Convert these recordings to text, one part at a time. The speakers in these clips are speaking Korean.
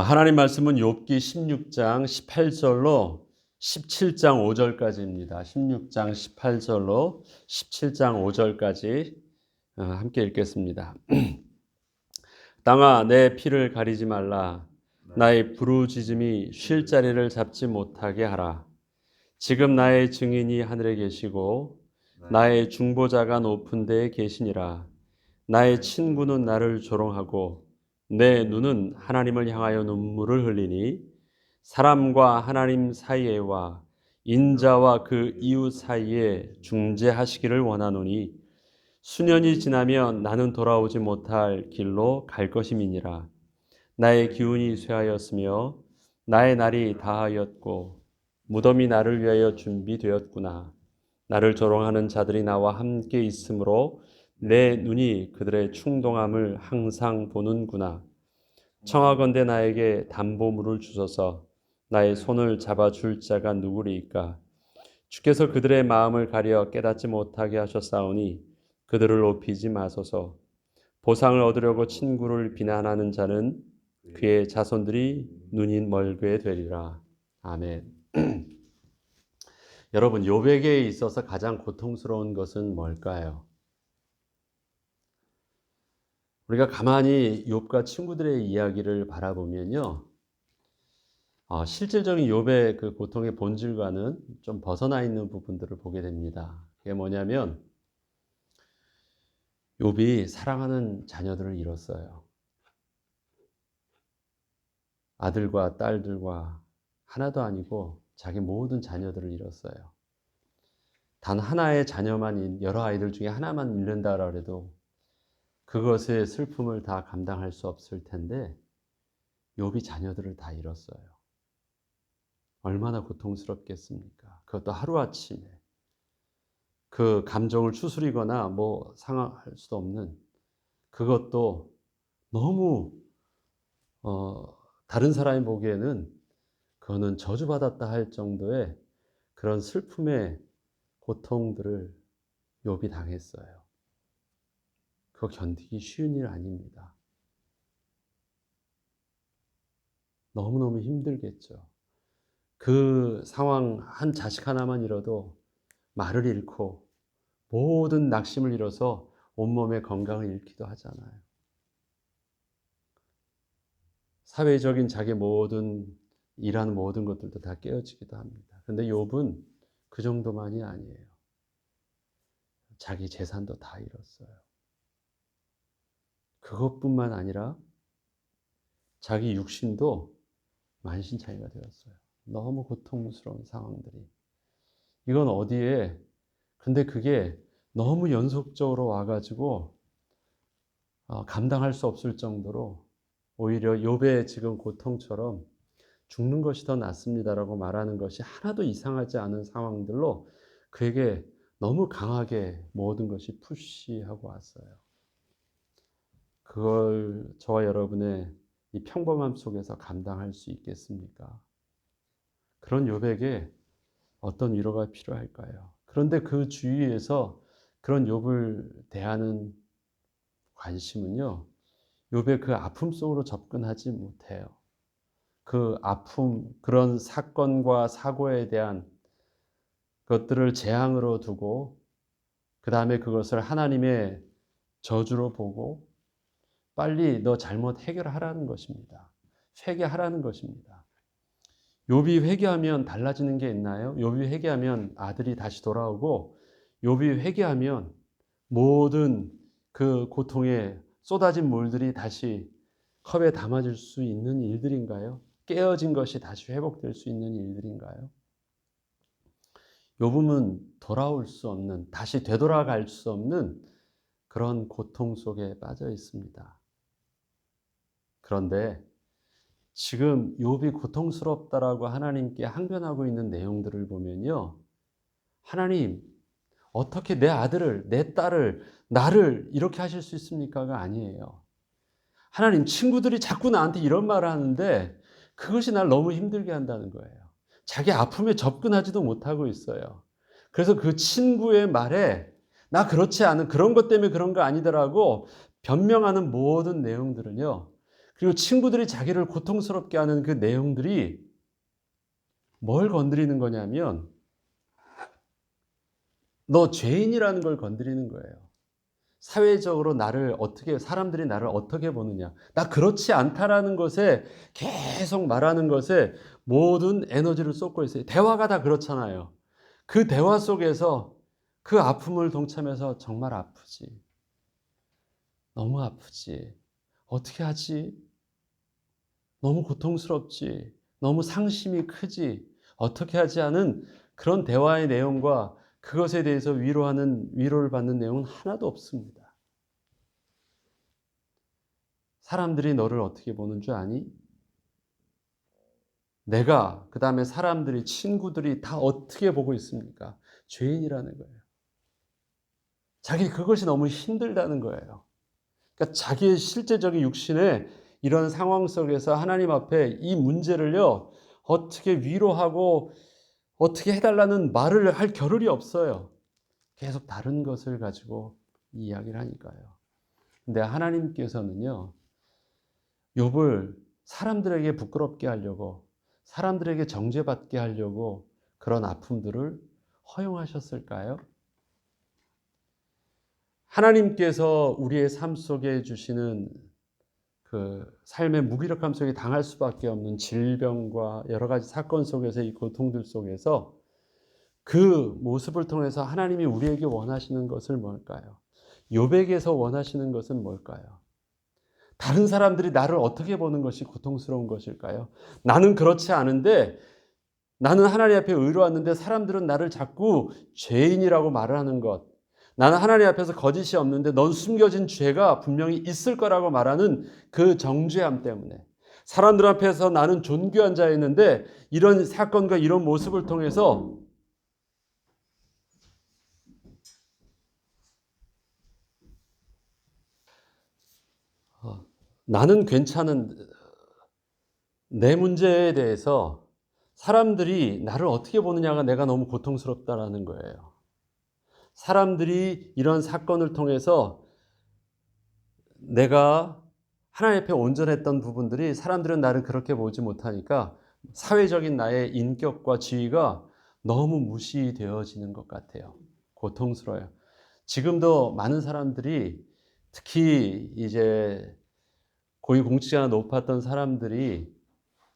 하나님 말씀은 욥기 16장 18절로 17장 5절까지입니다. 16장 18절로 17장 5절까지 함께 읽겠습니다. 땅아 내 피를 가리지 말라. 나의 부르짖음이 쉴 자리를 잡지 못하게 하라. 지금 나의 증인이 하늘에 계시고 나의 중보자가 높은 데에 계시니라. 나의 친구는 나를 조롱하고 내 눈은 하나님을 향하여 눈물을 흘리니 사람과 하나님 사이에와 인자와 그 이웃 사이에 중재하시기를 원하노니 수년이 지나면 나는 돌아오지 못할 길로 갈 것임이니라. 나의 기운이 쇠하였으며 나의 날이 다하였고 무덤이 나를 위하여 준비되었구나. 나를 조롱하는 자들이 나와 함께 있으므로 내 눈이 그들의 충동함을 항상 보는구나. 청하건대 나에게 담보물을 주소서. 나의 손을 잡아줄 자가 누구리이까. 주께서 그들의 마음을 가려 깨닫지 못하게 하셨사오니 그들을 높이지 마소서. 보상을 얻으려고 친구를 비난하는 자는 그의 자손들이 눈이 멀게 되리라. 아멘. 여러분, 욥에게 있어서 가장 고통스러운 것은 뭘까요? 우리가 가만히 욥과 친구들의 이야기를 바라보면요, 실질적인 욥의 그 고통의 본질과는 좀 벗어나 있는 부분들을 보게 됩니다. 그게 뭐냐면 욥이 사랑하는 자녀들을 잃었어요. 아들과 딸들과 하나도 아니고 자기 모든 자녀들을 잃었어요. 단 하나의 자녀만, 여러 아이들 중에 하나만 잃는다라 해도 그것의 슬픔을 다 감당할 수 없을 텐데 욥이 자녀들을 다 잃었어요. 얼마나 고통스럽겠습니까? 그것도 하루아침에. 그 감정을 추스리거나 상할 수도 없는, 그것도 너무 다른 사람이 보기에는 그거는 저주받았다 할 정도의 그런 슬픔의 고통들을 욥이 당했어요. 그거 견디기 쉬운 일 아닙니다. 너무너무 힘들겠죠. 그 상황, 한 자식 하나만 잃어도 말을 잃고 모든 낙심을 잃어서 온몸의 건강을 잃기도 하잖아요. 사회적인 자기 모든 일하는 모든 것들도 다 깨어지기도 합니다. 그런데 욥은 그 정도만이 아니에요. 자기 재산도 다 잃었어요. 그것뿐만 아니라 자기 육신도 만신창이가 되었어요. 너무 고통스러운 상황들이. 이건 어디에, 근데 그게 너무 연속적으로 와가지고 감당할 수 없을 정도로 오히려 욥의 지금 고통처럼 죽는 것이 더 낫습니다라고 말하는 것이 하나도 이상하지 않은 상황들로 그에게 너무 강하게 모든 것이 푸시하고 왔어요. 그걸 저와 여러분의 이 평범함 속에서 감당할 수 있겠습니까? 그런 욥에게 어떤 위로가 필요할까요? 그런데 그 주위에서 그런 욥을 대하는 관심은요, 욥의 그 아픔 속으로 접근하지 못해요. 그 아픔, 그런 사건과 사고에 대한 것들을 재앙으로 두고 그 다음에 그것을 하나님의 저주로 보고 빨리 너 잘못 해결하라는 것입니다. 회개하라는 것입니다. 욥이 회개하면 달라지는 게 있나요? 욥이 회개하면 아들이 다시 돌아오고 욥이 회개하면 모든 그 고통에 쏟아진 물들이 다시 컵에 담아질 수 있는 일들인가요? 깨어진 것이 다시 회복될 수 있는 일들인가요? 욥은 돌아올 수 없는, 다시 되돌아갈 수 없는 그런 고통 속에 빠져 있습니다. 그런데 지금 욥이 고통스럽다라고 하나님께 항변하고 있는 내용들을 보면요, 하나님 어떻게 내 아들을, 내 딸을, 나를 이렇게 하실 수 있습니까가 아니에요. 하나님, 친구들이 자꾸 나한테 이런 말을 하는데 그것이 날 너무 힘들게 한다는 거예요. 자기 아픔에 접근하지도 못하고 있어요. 그래서 그 친구의 말에 나 그렇지 않은, 그런 것 때문에 그런 거 아니더라고 변명하는 모든 내용들은요, 그리고 친구들이 자기를 고통스럽게 하는 그 내용들이 뭘 건드리는 거냐면 너 죄인이라는 걸 건드리는 거예요. 사회적으로 사람들이 나를 어떻게 보느냐. 나 그렇지 않다라는 것에 계속 말하는 것에 모든 에너지를 쏟고 있어요. 대화가 다 그렇잖아요. 그 대화 속에서 그 아픔을 동참해서 정말 아프지. 너무 아프지. 어떻게 하지? 너무 고통스럽지. 너무 상심이 크지. 어떻게 하지 하는 그런 대화의 내용과 그것에 대해서 위로를 받는 내용은 하나도 없습니다. 사람들이 너를 어떻게 보는 줄 아니? 그다음에 사람들이, 친구들이 다 어떻게 보고 있습니까? 죄인이라는 거예요. 그것이 너무 힘들다는 거예요. 그러니까 자기의 실제적인 육신의 이런 상황 속에서 하나님 앞에 이 문제를요, 어떻게 위로하고 어떻게 해달라는 말을 할 겨를이 없어요. 계속 다른 것을 가지고 이야기를 하니까요. 근데 하나님께서는요, 욥을 사람들에게 부끄럽게 하려고, 사람들에게 정죄받게 하려고 그런 아픔들을 허용하셨을까요? 하나님께서 우리의 삶 속에 주시는 그 삶의 무기력함 속에 당할 수밖에 없는 질병과 여러 가지 사건 속에서 이 고통들 속에서 그 모습을 통해서 하나님이 우리에게 원하시는 것은 뭘까요? 욥에게서 원하시는 것은 뭘까요? 다른 사람들이 나를 어떻게 보는 것이 고통스러운 것일까요? 나는 그렇지 않은데, 나는 하나님 앞에 의로웠는데 사람들은 나를 자꾸 죄인이라고 말을 하는 것. 나는 하나님 앞에서 거짓이 없는데 넌 숨겨진 죄가 분명히 있을 거라고 말하는 그 정죄함 때문에, 사람들 앞에서 나는 존귀한 자였는데 이런 사건과 이런 모습을 통해서 나는 괜찮은, 내 문제에 대해서 사람들이 나를 어떻게 보느냐가 내가 너무 고통스럽다라는 거예요. 사람들이 이런 사건을 통해서 내가 하나님 앞에 온전했던 부분들이 사람들은 나를 그렇게 보지 못하니까 사회적인 나의 인격과 지위가 너무 무시되어지는 것 같아요. 고통스러워요. 지금도 많은 사람들이, 특히 이제 고위공직자가 높았던 사람들이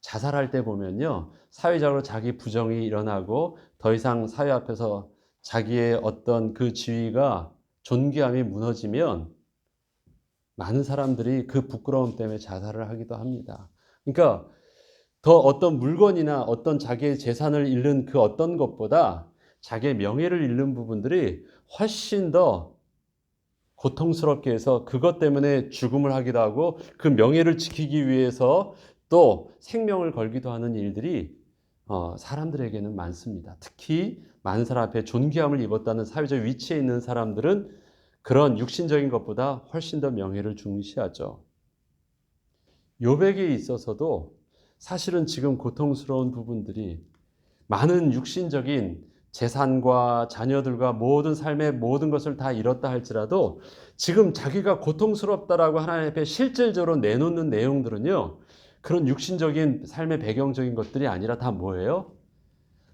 자살할 때 보면요, 사회적으로 자기 부정이 일어나고 더 이상 사회 앞에서 자기의 어떤 그 지위가, 존귀함이 무너지면 많은 사람들이 그 부끄러움 때문에 자살을 하기도 합니다. 그러니까 더 어떤 물건이나 어떤 자기의 재산을 잃는 그 어떤 것보다 자기의 명예를 잃는 부분들이 훨씬 더 고통스럽게 해서 그것 때문에 죽음을 하기도 하고 그 명예를 지키기 위해서 또 생명을 걸기도 하는 일들이 사람들에게는 많습니다. 특히 많은 사람 앞에 존귀함을 입었다는 사회적 위치에 있는 사람들은 그런 육신적인 것보다 훨씬 더 명예를 중시하죠. 욥에게 있어서도 사실은 지금 고통스러운 부분들이, 많은 육신적인 재산과 자녀들과 모든 삶의 모든 것을 다 잃었다 할지라도 지금 자기가 고통스럽다라고 하나님 앞에 실질적으로 내놓는 내용들은요, 그런 육신적인 삶의 배경적인 것들이 아니라 다 뭐예요?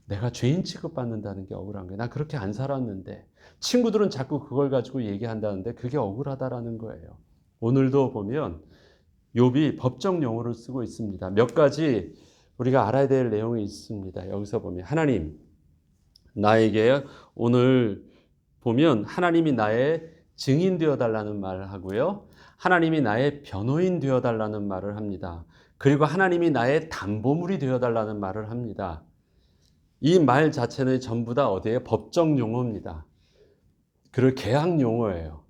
내가 죄인 취급받는다는 게 억울한 거예요. 나 그렇게 안 살았는데. 친구들은 자꾸 그걸 가지고 얘기한다는데 그게 억울하다라는 거예요. 오늘도 보면 욥이 법정 용어를 쓰고 있습니다. 몇 가지 우리가 알아야 될 내용이 있습니다. 여기서 보면 하나님, 나에게, 오늘 보면 하나님이 나의 증인 되어달라는 말을 하고요, 하나님이 나의 변호인 되어달라는 말을 합니다. 그리고 하나님이 나의 담보물이 되어달라는 말을 합니다. 이 말 자체는 전부 다 어디에? 법정 용어입니다. 그리고 계약 용어예요.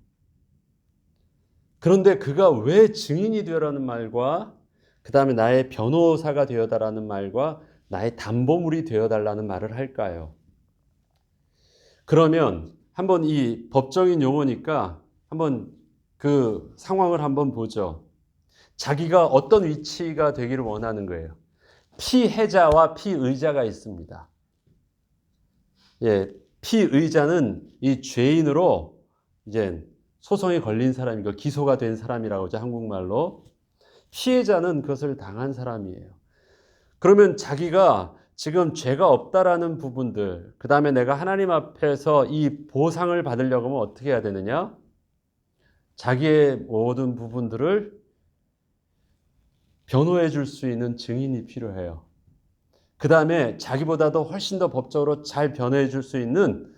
그런데 그가 왜 증인이 되어라는 말과 그 다음에 나의 변호사가 되어달라는 말과 나의 담보물이 되어달라는 말을 할까요? 그러면 한번 이 법적인 용어니까 한번 그 상황을 한번 보죠. 자기가 어떤 위치가 되기를 원하는 거예요. 피해자와 피의자가 있습니다. 예, 피의자는 이 죄인으로 이제 소송에 걸린 사람이고 기소가 된 사람이라고 하죠, 한국말로. 피해자는 그것을 당한 사람이에요. 그러면 자기가 지금 죄가 없다라는 부분들, 그 다음에 내가 하나님 앞에서 이 보상을 받으려고 하면 어떻게 해야 되느냐? 자기의 모든 부분들을 변호해 줄 수 있는 증인이 필요해요. 그 다음에 자기보다도 훨씬 더 법적으로 잘 변호해 줄 수 있는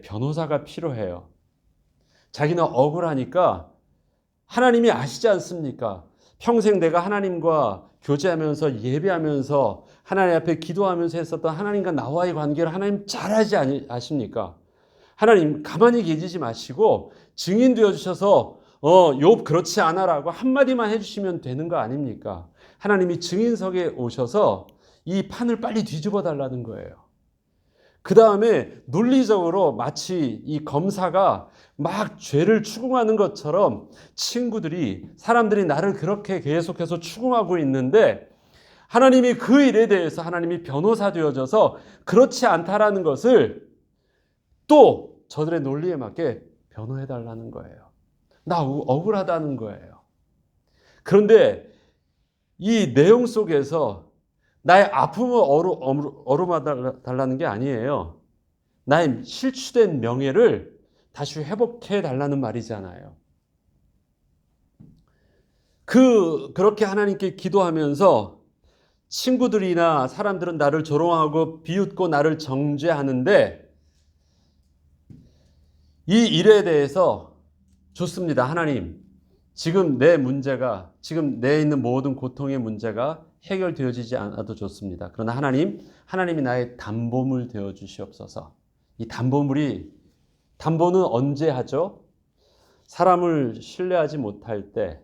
변호사가 필요해요. 자기는 억울하니까 하나님이 아시지 않습니까? 평생 내가 하나님과 교제하면서 예배하면서 하나님 앞에 기도하면서 했었던 하나님과 나와의 관계를 하나님 잘 아십니까? 하나님 가만히 계시지 마시고 증인 되어주셔서 욥 그렇지 않아라고 한마디만 해주시면 되는 거 아닙니까? 하나님이 증인석에 오셔서 이 판을 빨리 뒤집어 달라는 거예요. 그 다음에 논리적으로 마치 이 검사가 막 죄를 추궁하는 것처럼 사람들이 나를 그렇게 계속해서 추궁하고 있는데 하나님이 그 일에 대해서 하나님이 변호사 되어져서 그렇지 않다라는 것을 또 저들의 논리에 맞게 변호해 달라는 거예요. 나 억울하다는 거예요. 그런데 이 내용 속에서 나의 아픔을 어루마 달라는 게 아니에요. 나의 실추된 명예를 다시 회복해 달라는 말이잖아요. 그렇게 하나님께 기도하면서 친구들이나 사람들은 나를 조롱하고 비웃고 나를 정죄하는데 이 일에 대해서 좋습니다. 하나님, 지금 내 문제가, 지금 내 있는 모든 고통의 문제가 해결되어지지 않아도 좋습니다. 그러나 하나님이 나의 담보물 되어 주시옵소서. 이 담보는 언제 하죠? 사람을 신뢰하지 못할 때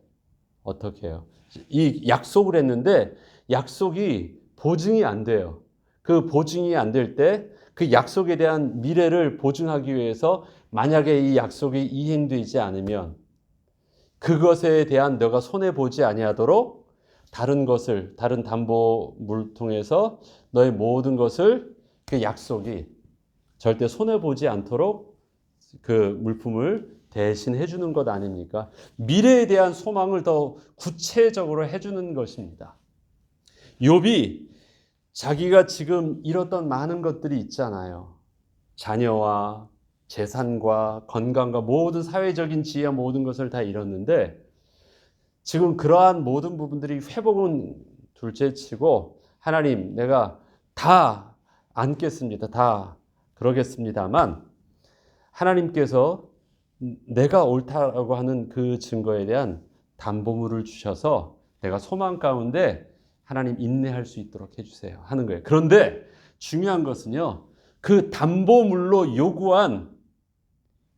어떻게 해요? 이 약속을 했는데 약속이 보증이 안 돼요. 그 보증이 안 될 때 그 약속에 대한 미래를 보증하기 위해서 만약에 이 약속이 이행되지 않으면 그것에 대한 너가 손해보지 아니하도록 다른 담보물 통해서 너의 모든 것을 그 약속이 절대 손해보지 않도록 그 물품을 대신해 주는 것 아닙니까? 미래에 대한 소망을 더 구체적으로 해주는 것입니다. 욥이 자기가 지금 잃었던 많은 것들이 있잖아요. 자녀와 재산과 건강과 모든 사회적인 지위와 모든 것을 다 잃었는데 지금 그러한 모든 부분들이 회복은 둘째치고 하나님 내가 다 안겠습니다. 다 그러겠습니다만 하나님께서 내가 옳다라고 하는 그 증거에 대한 담보물을 주셔서 내가 소망 가운데 하나님 인내할 수 있도록 해주세요 하는 거예요. 그런데 중요한 것은요. 그 담보물로 요구한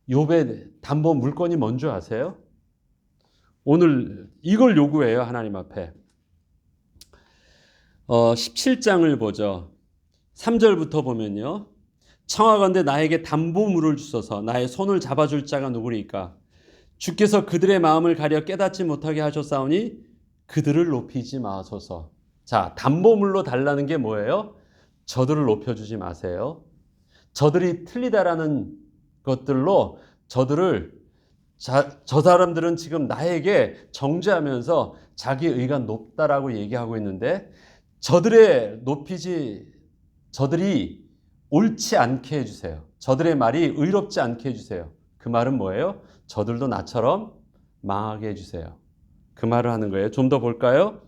욥의 담보 물건이 뭔지 아세요? 오늘 이걸 요구해요. 하나님 앞에. 17장을 보죠. 3절부터 보면요. 청하건대 나에게 담보물을 주소서 나의 손을 잡아줄 자가 누구리까? 주께서 그들의 마음을 가려 깨닫지 못하게 하셨사오니 그들을 높이지 마소서. 자, 담보물로 달라는 게 뭐예요? 저들을 높여주지 마세요. 저들이 틀리다라는 것들로 저 사람들은 지금 나에게 정죄하면서 자기 의가 높다라고 얘기하고 있는데 저들이 옳지 않게 해주세요. 저들의 말이 의롭지 않게 해주세요. 그 말은 뭐예요? 저들도 나처럼 망하게 해주세요. 그 말을 하는 거예요. 좀 더 볼까요?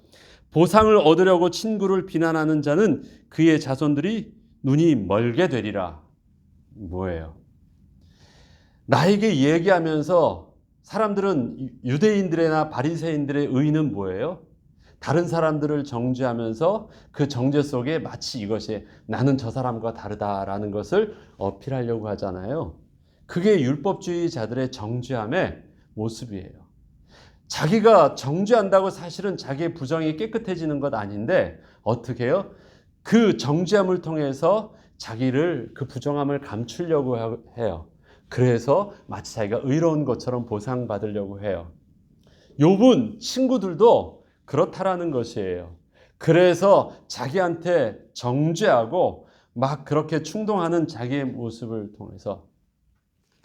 보상을 얻으려고 친구를 비난하는 자는 그의 자손들이 눈이 멀게 되리라. 뭐예요? 나에게 얘기하면서 사람들은 유대인들이나 바리새인들의 의는 뭐예요? 다른 사람들을 정죄하면서 그 정죄 속에 마치 이것이 나는 저 사람과 다르다라는 것을 어필하려고 하잖아요. 그게 율법주의자들의 정죄함의 모습이에요. 자기가 정죄한다고 사실은 자기의 부정이 깨끗해지는 것 아닌데 어떻게 해요? 그 정죄함을 통해서 그 부정함을 감추려고 해요. 그래서 마치 자기가 의로운 것처럼 보상받으려고 해요. 욥은 친구들도 그렇다라는 것이에요. 그래서 자기한테 정죄하고 막 그렇게 충동하는 자기의 모습을 통해서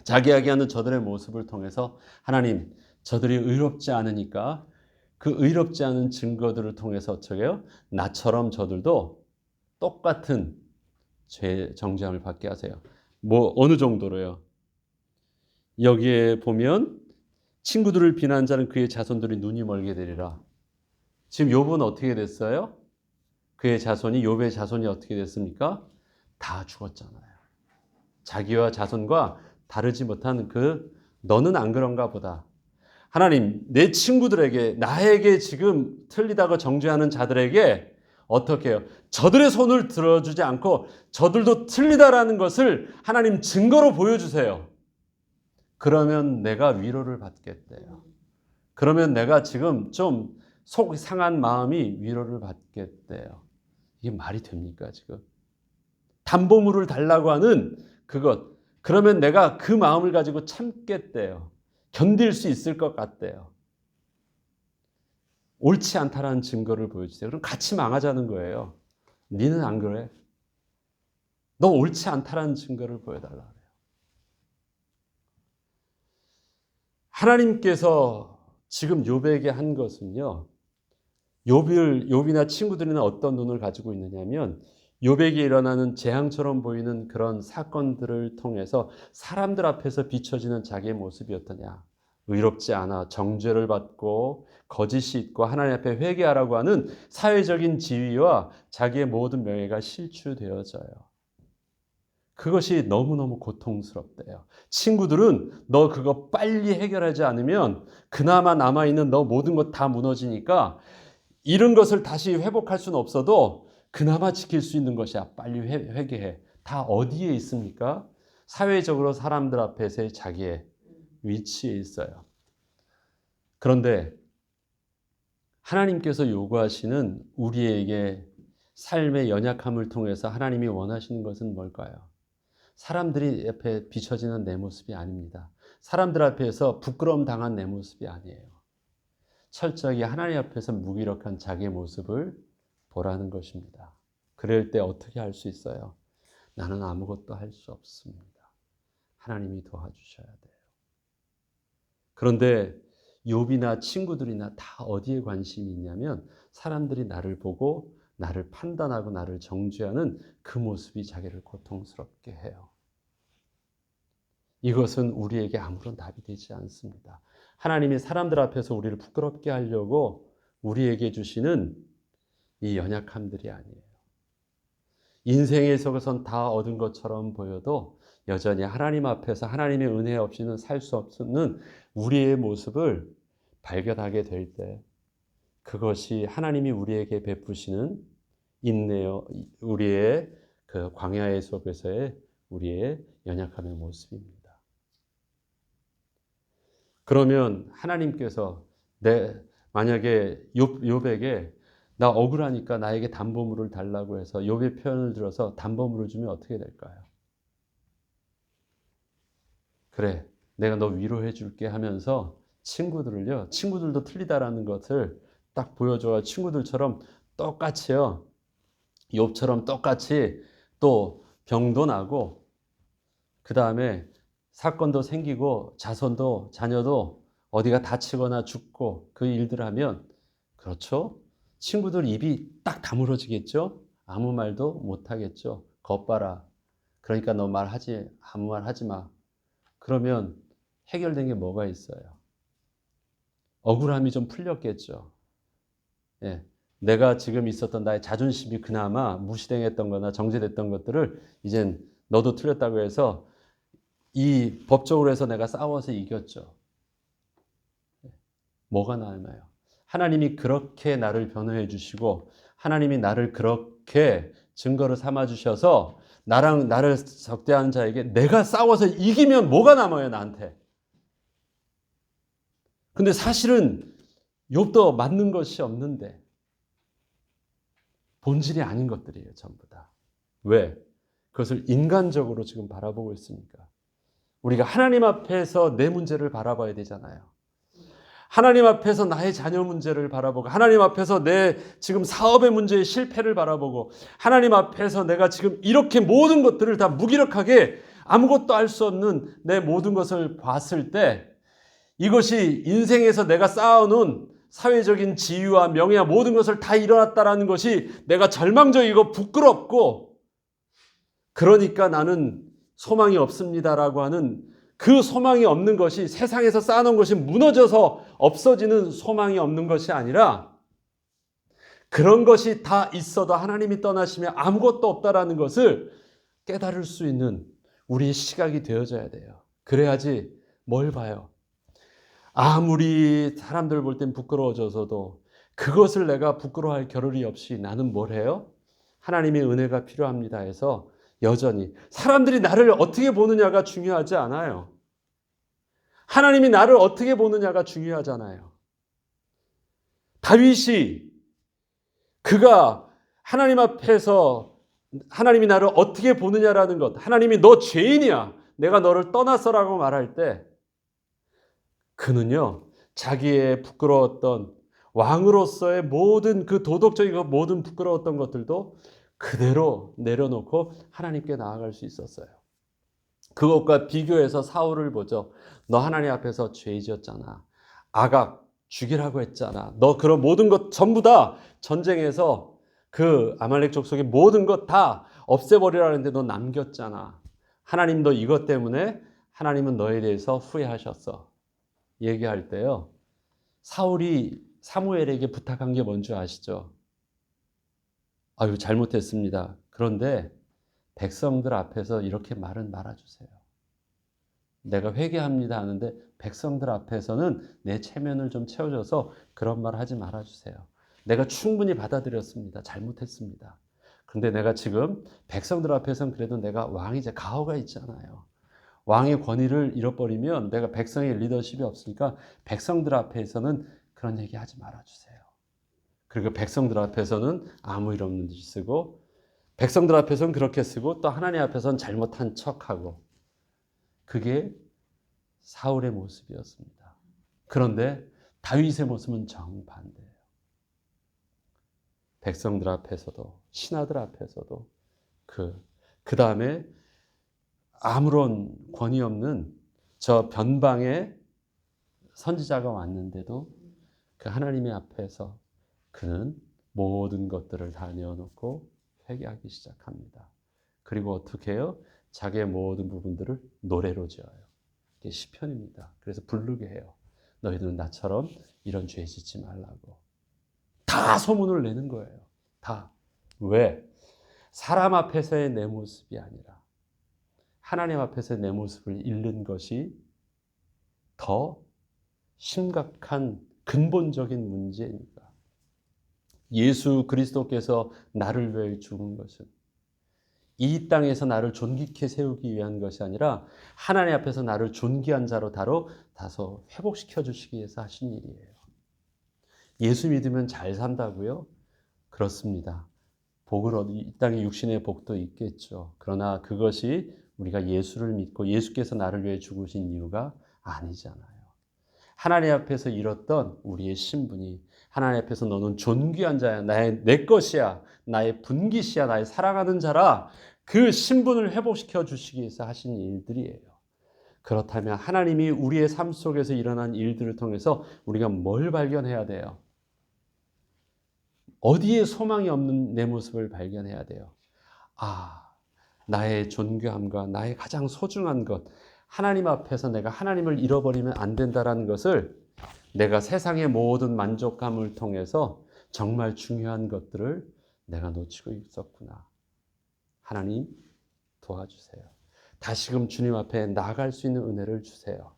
자기에게 하는 저들의 모습을 통해서 하나님 저들이 의롭지 않으니까 그 의롭지 않은 증거들을 통해서 어떻게 해요? 나처럼 저들도 똑같은 죄 정죄함을 받게 하세요. 뭐 어느 정도로요? 여기에 보면 친구들을 비난하는 자는 그의 자손들이 눈이 멀게 되리라. 지금 욥은 어떻게 됐어요? 그의 자손이 욥의 자손이 어떻게 됐습니까? 다 죽었잖아요. 자기와 자손과 다르지 못한 그 너는 안 그런가 보다. 하나님, 내 친구들에게 나에게 지금 틀리다고 정죄하는 자들에게 어떻게 해요? 저들의 손을 들어주지 않고 저들도 틀리다라는 것을 하나님 증거로 보여주세요. 그러면 내가 위로를 받겠대요. 그러면 내가 지금 좀 속 상한 마음이 위로를 받겠대요. 이게 말이 됩니까 지금? 담보물을 달라고 하는 그것. 그러면 내가 그 마음을 가지고 참겠대요. 견딜 수 있을 것 같대요. 옳지 않다라는 증거를 보여주세요. 그럼 같이 망하자는 거예요. 니는 안 그래? 너 옳지 않다라는 증거를 보여달라 그래요. 하나님께서 지금 욥에게 한 것은요. 욥이나 친구들이나 어떤 눈을 가지고 있느냐면 욥에게 일어나는 재앙처럼 보이는 그런 사건들을 통해서 사람들 앞에서 비춰지는 자기의 모습이 어떠냐. 의롭지 않아 정죄를 받고 거짓이 있고 하나님 앞에 회개하라고 하는 사회적인 지위와 자기의 모든 명예가 실추되어져요. 그것이 너무너무 고통스럽대요. 친구들은 너 그거 빨리 해결하지 않으면 그나마 남아있는 너 모든 것 다 무너지니까 이런 것을 다시 회복할 수는 없어도 그나마 지킬 수 있는 것이야. 빨리 회개해. 다 어디에 있습니까? 사회적으로 사람들 앞에서의 자기의 위치에 있어요. 그런데 하나님께서 요구하시는 우리에게 삶의 연약함을 통해서 하나님이 원하시는 것은 뭘까요? 사람들이 앞에 비춰지는 내 모습이 아닙니다. 사람들 앞에서 부끄러움 당한 내 모습이 아니에요. 철저히 하나님 앞에서 무기력한 자기의 모습을 보라는 것입니다. 그럴 때 어떻게 할 수 있어요? 나는 아무것도 할 수 없습니다. 하나님이 도와주셔야 돼요. 그런데 욥이나 친구들이나 다 어디에 관심이 있냐면 사람들이 나를 보고 나를 판단하고 나를 정죄하는 그 모습이 자기를 고통스럽게 해요. 이것은 우리에게 아무런 답이 되지 않습니다. 하나님이 사람들 앞에서 우리를 부끄럽게 하려고 우리에게 주시는 이 연약함들이 아니에요. 인생에 있어서는 다 얻은 것처럼 보여도 여전히 하나님 앞에서 하나님의 은혜 없이는 살 수 없는 우리의 모습을 발견하게 될 때 그것이 하나님이 우리에게 베푸시는 인내요, 우리의 그 광야의 속에서의 우리의 연약함의 모습입니다. 그러면 하나님께서 만약에 욥에게 나 억울하니까 나에게 담보물을 달라고 해서 욥의 표현을 들어서 담보물을 주면 어떻게 될까요? 그래, 내가 너 위로해 줄게 하면서 친구들도 틀리다라는 것을 딱 보여줘야 친구들처럼 똑같이요. 욥처럼 똑같이 또 병도 나고 그 다음에 사건도 생기고 자손도 자녀도 어디가 다치거나 죽고 그 일들 하면 그렇죠? 친구들 입이 딱 다물어지겠죠? 아무 말도 못하겠죠? 겉봐라. 그러니까 너 아무 말 하지 마. 그러면 해결된 게 뭐가 있어요? 억울함이 좀 풀렸겠죠? 예. 내가 지금 있었던 나의 자존심이 그나마 무시당했던 거나 정죄됐던 것들을 이젠 너도 틀렸다고 해서 이 법적으로 해서 내가 싸워서 이겼죠. 뭐가 남아요? 하나님이 그렇게 나를 변호해 주시고 하나님이 나를 그렇게 증거로 삼아 주셔서 나를 적대하는 자에게 내가 싸워서 이기면 뭐가 남아요, 나한테? 근데 사실은 욥도 맞는 것이 없는데 본질이 아닌 것들이에요, 전부 다. 왜? 그것을 인간적으로 지금 바라보고 있으니까. 우리가 하나님 앞에서 내 문제를 바라봐야 되잖아요. 하나님 앞에서 나의 자녀 문제를 바라보고 하나님 앞에서 내 지금 사업의 문제의 실패를 바라보고 하나님 앞에서 내가 지금 이렇게 모든 것들을 다 무기력하게 아무것도 알 수 없는 내 모든 것을 봤을 때 이것이 인생에서 내가 쌓아놓은 사회적인 지위와 명예와 모든 것을 다 잃어놨다라는 것이 내가 절망적이고 부끄럽고 그러니까 나는 소망이 없습니다라고 하는 그 소망이 없는 것이 세상에서 쌓아놓은 것이 무너져서 없어지는 소망이 없는 것이 아니라 그런 것이 다 있어도 하나님이 떠나시면 아무것도 없다라는 것을 깨달을 수 있는 우리의 시각이 되어져야 돼요. 그래야지 뭘 봐요? 아무리 사람들 볼 땐 부끄러워져서도 그것을 내가 부끄러워할 겨를이 없이 나는 뭘 해요? 하나님의 은혜가 필요합니다 해서 여전히 사람들이 나를 어떻게 보느냐가 중요하지 않아요. 하나님이 나를 어떻게 보느냐가 중요하잖아요. 다윗이 그가 하나님 앞에서 하나님이 나를 어떻게 보느냐라는 것, 하나님이 너 죄인이야, 내가 너를 떠났어라고 말할 때 그는요 자기의 부끄러웠던 왕으로서의 모든 그 도덕적이고 모든 부끄러웠던 것들도 그대로 내려놓고 하나님께 나아갈 수 있었어요. 그것과 비교해서 사울을 보죠. 너 하나님 앞에서 죄 지었잖아. 아각 죽이라고 했잖아. 너 그런 모든 것 전부 다 전쟁에서 그 아말렉 족속의 모든 것 다 없애버리라는데 너 남겼잖아. 하나님 너 이것 때문에 하나님은 너에 대해서 후회하셨어. 얘기할 때요. 사울이 사무엘에게 부탁한 게 뭔지 아시죠? 아유 잘못했습니다. 그런데 백성들 앞에서 이렇게 말은 말아주세요. 내가 회개합니다 하는데 백성들 앞에서는 내 체면을 좀 채워줘서 그런 말 하지 말아주세요. 내가 충분히 받아들였습니다. 잘못했습니다. 그런데 내가 지금 백성들 앞에서는 그래도 내가 왕이자 가호가 있잖아요. 왕의 권위를 잃어버리면 내가 백성의 리더십이 없으니까 백성들 앞에서는 그런 얘기 하지 말아주세요. 그리고 백성들 앞에서는 아무 일 없는 듯이 쓰고 백성들 앞에서는 그렇게 쓰고 또 하나님 앞에서는 잘못한 척하고 그게 사울의 모습이었습니다. 그런데 다윗의 모습은 정반대예요. 백성들 앞에서도 신하들 앞에서도 그 다음에 아무런 권위 없는 저 변방의 선지자가 왔는데도 그 하나님의 앞에서 그는 모든 것들을 다 내어놓고 회개하기 시작합니다. 그리고 어떻게 해요? 자기의 모든 부분들을 노래로 지어요. 이게 시편입니다. 그래서 부르게 해요. 너희들은 나처럼 이런 죄 짓지 말라고. 다 소문을 내는 거예요. 다. 왜? 사람 앞에서의 내 모습이 아니라 하나님 앞에서의 내 모습을 잃는 것이 더 심각한 근본적인 문제입니다. 예수 그리스도께서 나를 위해 죽은 것은 이 땅에서 나를 존귀케 세우기 위한 것이 아니라 하나님 앞에서 나를 존귀한 자로 다소 회복시켜 주시기 위해서 하신 일이에요. 예수 믿으면 잘 산다고요? 그렇습니다. 복을 이 땅에 육신의 복도 있겠죠. 그러나 그것이 우리가 예수를 믿고 예수께서 나를 위해 죽으신 이유가 아니잖아요. 하나님 앞에서 잃었던 우리의 신분이 하나님 앞에서 너는 존귀한 자야. 내 것이야. 나의 분깃이야. 나의 사랑하는 자라. 그 신분을 회복시켜 주시기 위해서 하신 일들이에요. 그렇다면 하나님이 우리의 삶 속에서 일어난 일들을 통해서 우리가 뭘 발견해야 돼요? 어디에 소망이 없는 내 모습을 발견해야 돼요? 나의 존귀함과 나의 가장 소중한 것, 하나님 앞에서 내가 하나님을 잃어버리면 안 된다는 것을 내가 세상의 모든 만족감을 통해서 정말 중요한 것들을 내가 놓치고 있었구나. 하나님 도와주세요. 다시금 주님 앞에 나아갈 수 있는 은혜를 주세요.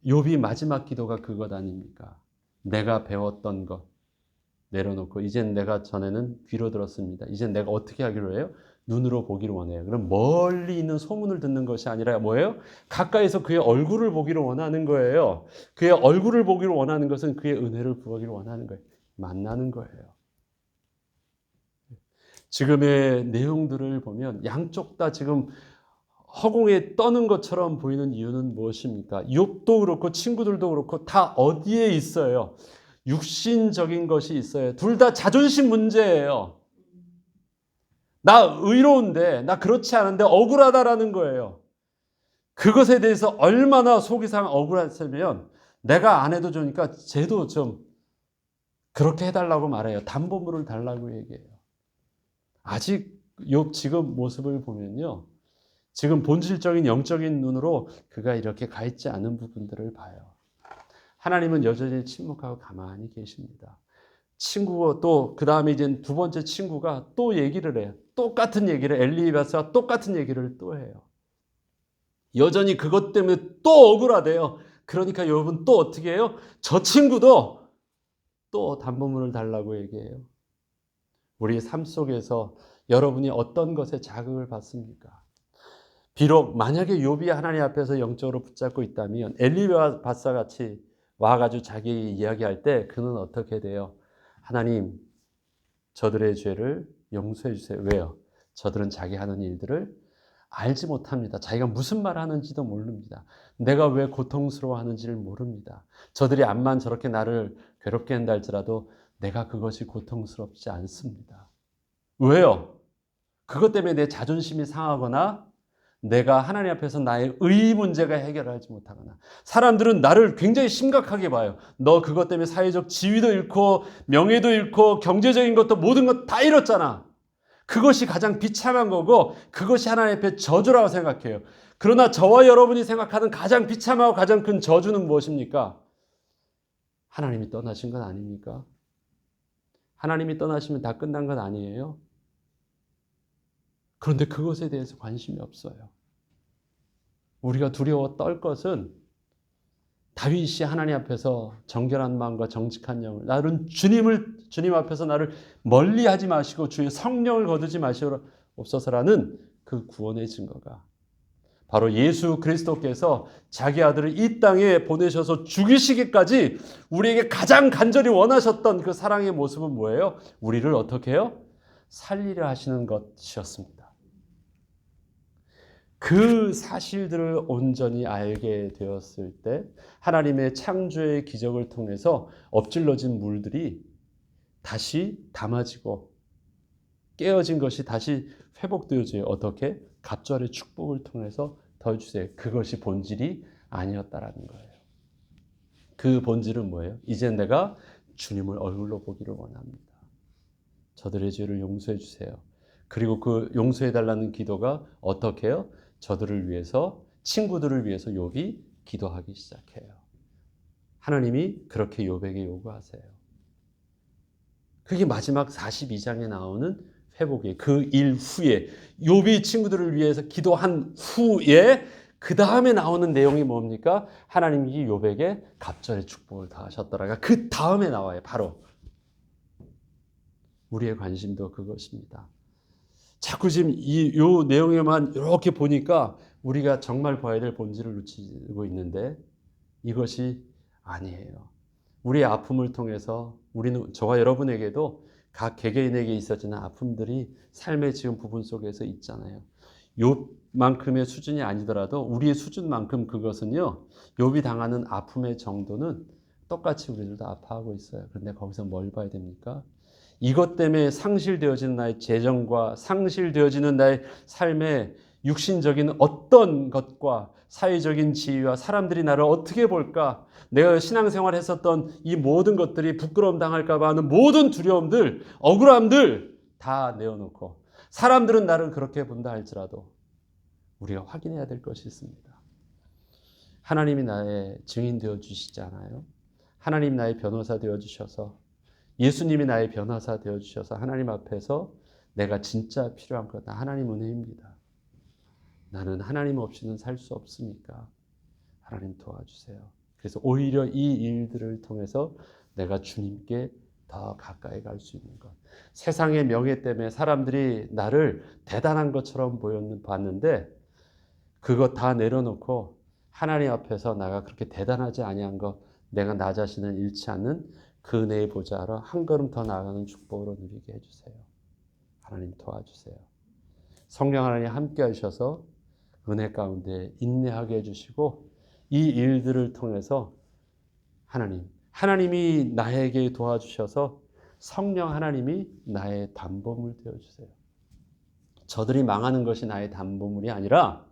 욥이 마지막 기도가 그것 아닙니까? 내가 배웠던 것 내려놓고 이젠 내가 전에는 귀로 들었습니다. 이젠 내가 어떻게 하기로 해요? 눈으로 보기를 원해요. 그럼 멀리 있는 소문을 듣는 것이 아니라 뭐예요? 가까이서 그의 얼굴을 보기를 원하는 거예요. 그의 얼굴을 보기를 원하는 것은 그의 은혜를 보기를 원하는 거예요. 만나는 거예요. 지금의 내용들을 보면 양쪽 다 지금 허공에 떠는 것처럼 보이는 이유는 무엇입니까? 욥도 그렇고 친구들도 그렇고 다 어디에 있어요? 육신적인 것이 있어요. 둘 다 자존심 문제예요. 나 의로운데, 나 그렇지 않은데 억울하다라는 거예요. 그것에 대해서 얼마나 속이 상해 억울했으면 내가 안 해도 좋으니까 쟤도 좀 그렇게 해달라고 말해요. 담보물을 달라고 얘기해요. 아직 욥 지금 모습을 보면요, 지금 본질적인 영적인 눈으로 그가 이렇게 가 있지 않은 부분들을 봐요. 하나님은 여전히 침묵하고 가만히 계십니다. 친구가 또 그 다음에 이제 두 번째 친구가 또 얘기를 해요. 똑같은 얘기를, 엘리바스가 똑같은 얘기를 또 해요. 여전히 그것 때문에 또 억울하대요. 그러니까 여러분 또 어떻게 해요? 저 친구도 또 담보물을 달라고 얘기해요. 우리 삶 속에서 여러분이 어떤 것에 자극을 받습니까? 비록 만약에 욥이 하나님 앞에서 영적으로 붙잡고 있다면 엘리바사 같이 와가지고 자기 이야기할 때 그는 어떻게 돼요? 하나님, 저들의 죄를 용서해 주세요. 왜요? 저들은 자기 하는 일들을 알지 못합니다. 자기가 무슨 말 하는지도 모릅니다. 내가 왜 고통스러워하는지를 모릅니다. 저들이 암만 저렇게 나를 괴롭게 한다 할지라도 내가 그것이 고통스럽지 않습니다. 왜요? 그것 때문에 내 자존심이 상하거나 내가 하나님 앞에서 나의 의 문제가 해결하지 못하거나 사람들은 나를 굉장히 심각하게 봐요. 너 그것 때문에 사회적 지위도 잃고 명예도 잃고 경제적인 것도 모든 것 다 잃었잖아. 그것이 가장 비참한 거고 그것이 하나님 앞에 저주라고 생각해요. 그러나 저와 여러분이 생각하는 가장 비참하고 가장 큰 저주는 무엇입니까? 하나님이 떠나신 건 아닙니까? 하나님이 떠나시면 다 끝난 건 아니에요? 그런데 그것에 대해서 관심이 없어요. 우리가 두려워 떨 것은 다윗이 하나님 앞에서 정결한 마음과 정직한 영을, 나는 주님 앞에서 나를 멀리하지 마시고 주의 성령을 거두지 마시옵소서라는 그 구원의 증거가 바로 예수 그리스도께서 자기 아들을 이 땅에 보내셔서 죽이시기까지 우리에게 가장 간절히 원하셨던 그 사랑의 모습은 뭐예요? 우리를 어떻게 해요? 살리려 하시는 것이었습니다. 그 사실들을 온전히 알게 되었을 때 하나님의 창조의 기적을 통해서 엎질러진 물들이 다시 담아지고 깨어진 것이 다시 회복되어져요. 어떻게? 갑절의 축복을 통해서 더 주세요. 그것이 본질이 아니었다라는 거예요. 그 본질은 뭐예요? 이제 내가 주님을 얼굴로 보기를 원합니다. 저들의 죄를 용서해 주세요. 그리고 그 용서해 달라는 기도가 어떻게 해요? 저들을 위해서, 친구들을 위해서 욥이 기도하기 시작해요. 하나님이 그렇게 욥에게 요구하세요. 그게 마지막 42장에 나오는 회복이에요. 그 일 후에 욥이 친구들을 위해서 기도한 후에 그 다음에 나오는 내용이 뭡니까? 하나님이 욥에게 갑절의 축복을 다하셨더라가 그 다음에 나와요. 바로 우리의 관심도 그것입니다. 자꾸 지금 요 내용에만 이렇게 보니까 우리가 정말 봐야 될 본질을 놓치고 있는데 이것이 아니에요. 우리의 아픔을 통해서 우리는 저와 여러분에게도 각 개개인에게 있어지는 아픔들이 삶의 지금 부분 속에서 있잖아요. 욥만큼의 수준이 아니더라도 우리의 수준만큼 그것은요. 욥이 당하는 아픔의 정도는 똑같이 우리들도 아파하고 있어요. 그런데 거기서 뭘 봐야 됩니까? 이것 때문에 상실되어지는 나의 재정과 상실되어지는 나의 삶의 육신적인 어떤 것과 사회적인 지위와 사람들이 나를 어떻게 볼까, 내가 신앙생활 했었던 이 모든 것들이 부끄러움 당할까 봐 하는 모든 두려움들, 억울함들 다 내어놓고 사람들은 나를 그렇게 본다 할지라도 우리가 확인해야 될 것이 있습니다. 하나님이 나의 증인 되어 주시지 않아요? 하나님 나의 변호사 되어 주셔서 예수님이 나의 변호사 되어주셔서 하나님 앞에서 내가 진짜 필요한 것, 하나님 은혜입니다. 나는 하나님 없이는 살 수 없으니까 하나님 도와주세요. 그래서 오히려 이 일들을 통해서 내가 주님께 더 가까이 갈 수 있는 것. 세상의 명예 때문에 사람들이 나를 대단한 것처럼 봤는데 그거 다 내려놓고 하나님 앞에서 나가 그렇게 대단하지 아니한 것, 내가 나 자신을 잃지 않는 그 은혜의 보좌로 한 걸음 더 나아가는 축복으로 누리게 해주세요. 하나님 도와주세요. 성령 하나님 함께 하셔서 은혜 가운데 인내하게 해주시고 이 일들을 통해서 하나님이 나에게 도와주셔서 성령 하나님이 나의 담보물 되어주세요. 저들이 망하는 것이 나의 담보물이 아니라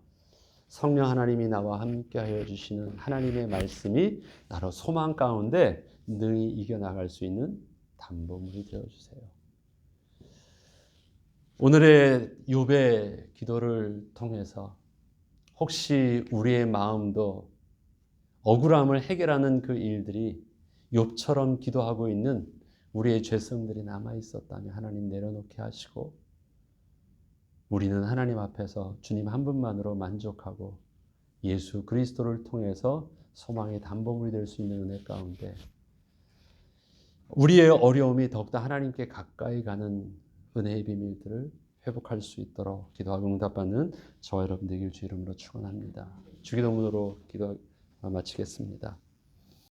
성령 하나님이 나와 함께하여 주시는 하나님의 말씀이 나로 소망 가운데 능히 이겨나갈 수 있는 담보물이 되어주세요. 오늘의 욥의 기도를 통해서 혹시 우리의 마음도 억울함을 해결하는 그 일들이 욥처럼 기도하고 있는 우리의 죄성들이 남아 있었다면 하나님 내려놓게 하시고 우리는 하나님 앞에서 주님 한 분만으로 만족하고 예수 그리스도를 통해서 소망의 담보물이 될 수 있는 은혜 가운데 우리의 어려움이 더욱더 하나님께 가까이 가는 은혜의 비밀들을 회복할 수 있도록 기도하고 응답받는 저와 여러분 되길 주 이름으로 축원합니다. 주기도문으로 기도 마치겠습니다.